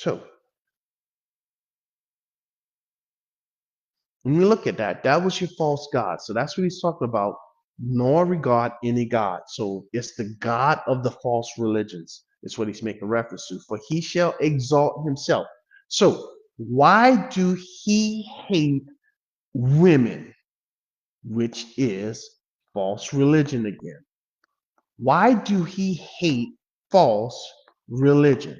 So when we look at that, that was your false god. So that's what he's talking about, nor regard any god. So it's the god of the false religions, is what he's making reference to. For he shall exalt himself. So why do he hate women, which is false religion again? Why do he hate false religion?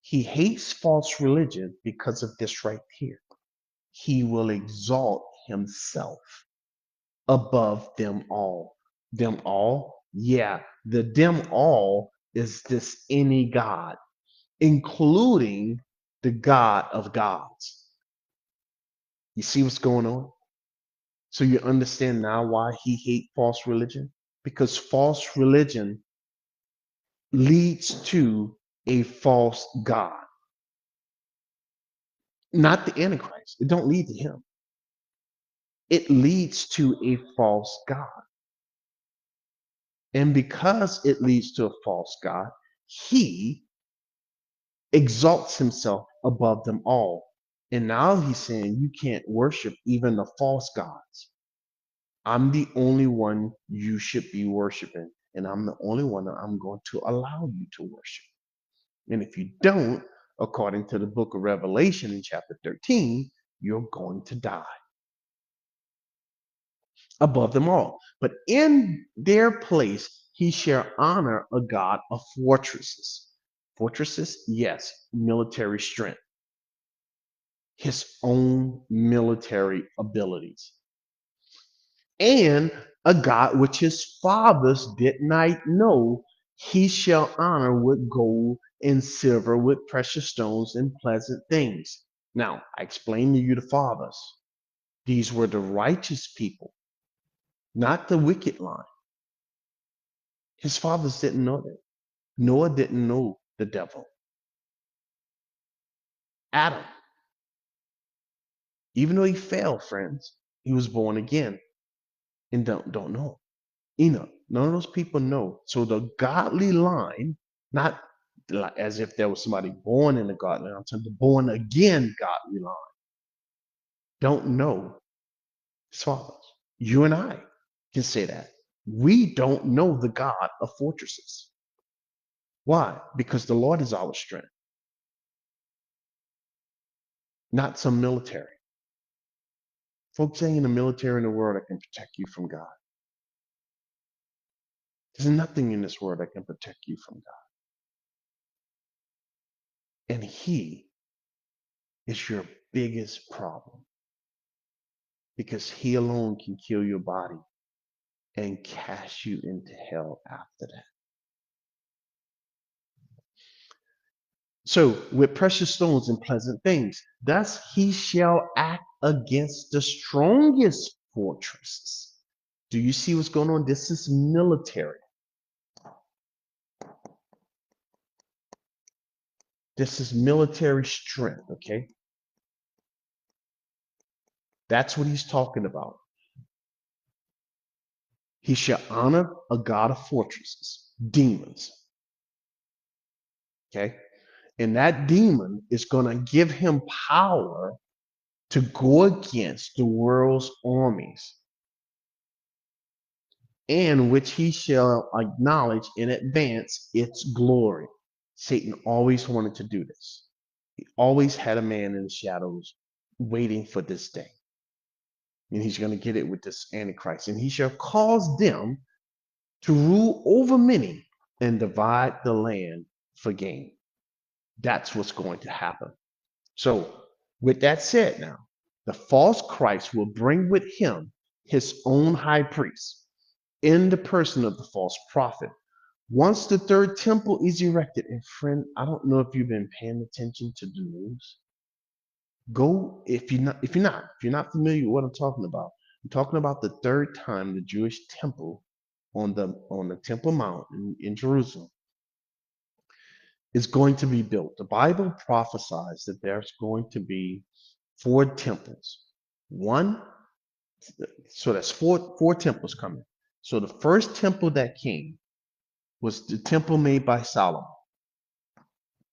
He hates false religion because of this right here. He will exalt himself above them all. Them all? Yeah, the them all is this any God, including the God of gods. You see what's going on? So you understand now why he hates false religion? Because false religion leads to a false God, not the Antichrist. It don't lead to him. It leads to a false God. And because it leads to a false God, he exalts himself above them all. And now he's saying you can't worship even the false gods. I'm the only one you should be worshiping, and I'm the only one that I'm going to allow you to worship. And if you don't, according to the book of Revelation in chapter 13, you're going to die above them all. But in their place, he shall honor a God of fortresses. Fortresses, yes, military strength, his own military abilities, and a God which his fathers did not know, he shall honor with gold and silver, with precious stones and pleasant things. Now, I explained to you the fathers. These were the righteous people, not the wicked line. His fathers didn't know that. Noah didn't know the devil. Adam, even though he fell, friends, he was born again and don't know. Enoch, none of those people know. So the godly line, not like as if there was somebody born in the godly line, I'm saying the born again godly line, don't know his fathers. You and I can say that. We don't know the God of fortresses. Why? Because the Lord is our strength, not some military. Folks ain't in the military in the world that can protect you from God. There's nothing in this world that can protect you from God. And he is your biggest problem because he alone can kill your body and cast you into hell after that. So, with precious stones and pleasant things, thus he shall act against the strongest fortresses. Do you see what's going on? This is military. This is military strength, okay? That's what he's talking about. He shall honor a God of fortresses, demons, okay? And that demon is going to give him power to go against the world's armies, and which he shall acknowledge in advance its glory. Satan always wanted to do this. He always had a man in the shadows waiting for this day. And he's going to get it with this Antichrist. And he shall cause them to rule over many and divide the land for gain. That's what's going to happen. So, with that said, now, the false Christ will bring with him his own high priest in the person of the false prophet. Once the third temple is erected, and friend, I don't know if you've been paying attention to the news. Go if you're not familiar with what I'm talking about. I'm talking about the third time the Jewish temple on the Temple Mount in Jerusalem is going to be built. The Bible prophesies that there's going to be four temples. One, so that's four temples coming. So the first temple that came was the temple made by Solomon.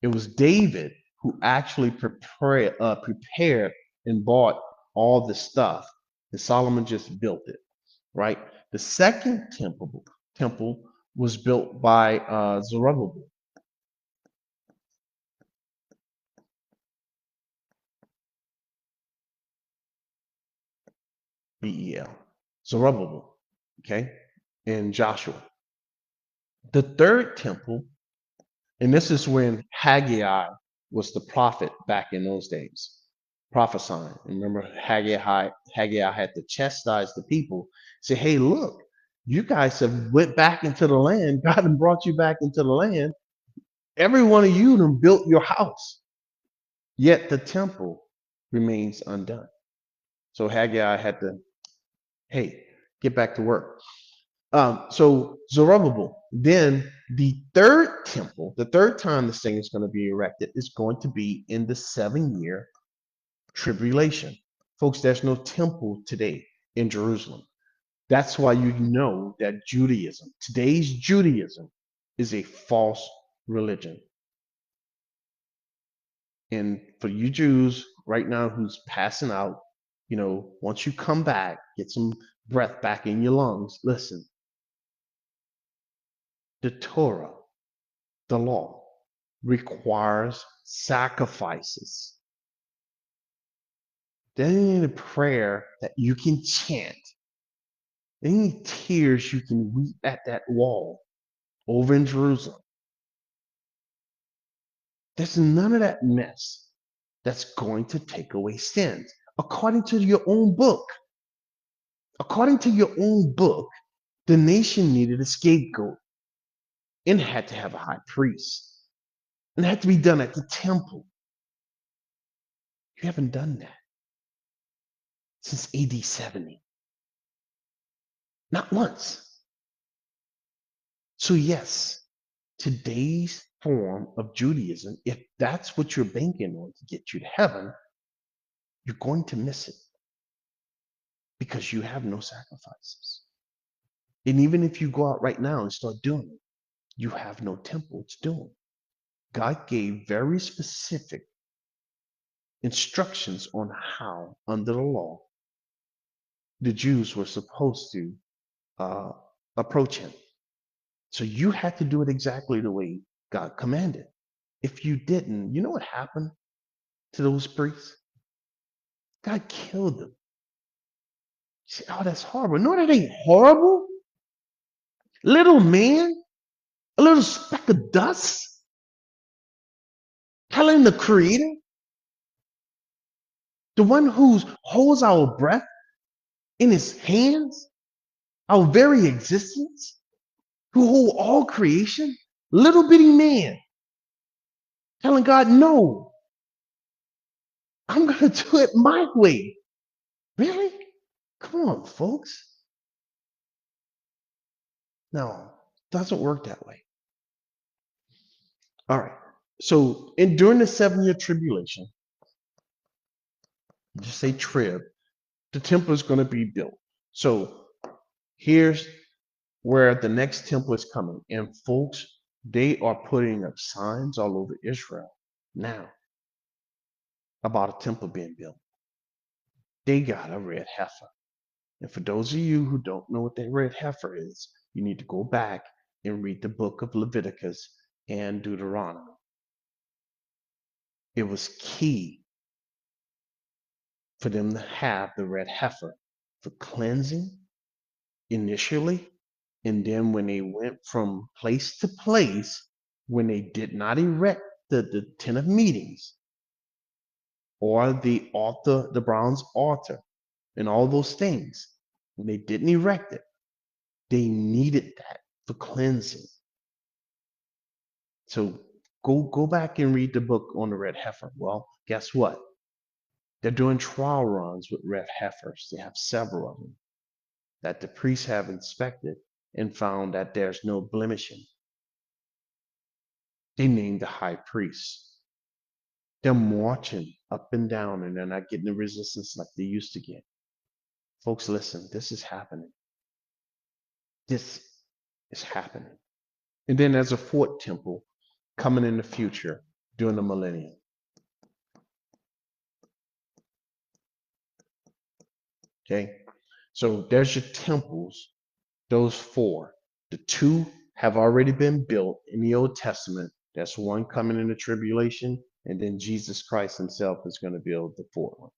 It was David who actually prepared and bought all the stuff, and Solomon just built it. Right. The second temple was built by Zerubbabel. B-E-L. Zerubbabel. Okay. And Joshua. The third temple, and this is when Haggai was the prophet back in those days, prophesying. And remember, Haggai had to chastise the people, say, hey, look, you guys have went back into the land. God has brought you back into the land. Every one of you done built your house, yet the temple remains undone. So Haggai had to, hey, get back to work. So Zerubbabel, then the third temple, the third time this thing is going to be erected, is going to be in the 7-year tribulation. Folks, there's no temple today in Jerusalem. That's why you know that Judaism, today's Judaism, is a false religion. And for you Jews right now who's passing out, once you come back, get some breath back in your lungs, listen, the Torah, the law, requires sacrifices. There ain't a prayer that you can chant. There ain't tears you can weep at that wall over in Jerusalem. There's none of that mess that's going to take away sins. According to your own book, the nation needed a scapegoat and had to have a high priest. And it had to be done at the temple. You haven't done that since AD 70. Not once. So yes, today's form of Judaism, if that's what you're banking on to get you to heaven, you're going to miss it because you have no sacrifices. And even if you go out right now and start doing it, you have no temple to do it. God gave very specific instructions on how, under the law, the Jews were supposed to approach him. So you had to do it exactly the way God commanded. If you didn't, you know what happened to those priests? God killed them. You say, oh, that's horrible. No, that ain't horrible. Little man, a little speck of dust, telling the Creator, the one who holds our breath in his hands, our very existence, who hold all creation, little bitty man, telling God, no, I'm going to do it my way. Really? Come on, folks. No, it doesn't work that way. All right. So, during the 7-year tribulation, just say trib, the temple is going to be built. So, here's where the next temple is coming. And folks, they are putting up signs all over Israel now about a temple being built. They got a red heifer. And for those of you who don't know what that red heifer is, you need to go back and read the book of Leviticus and Deuteronomy. It was key for them to have the red heifer for cleansing initially, and then when they went from place to place, when they did not erect the tent of meetings or the altar, the bronze altar, and all those things, when they didn't erect it, they needed that for cleansing. So go back and read the book on the red heifer. Well, guess what? They're doing trial runs with red heifers. They have several of them that the priests have inspected and found that there's no blemishing. They named the high priest. They're marching up and down and they're not getting the resistance like they used to get. Folks, listen, this is happening. This is happening. And then there's a fourth temple coming in the future during the millennium. Okay, so there's your temples, those four. The two have already been built in the Old Testament. That's one coming in the tribulation, and then Jesus Christ himself is going to build the fourth one.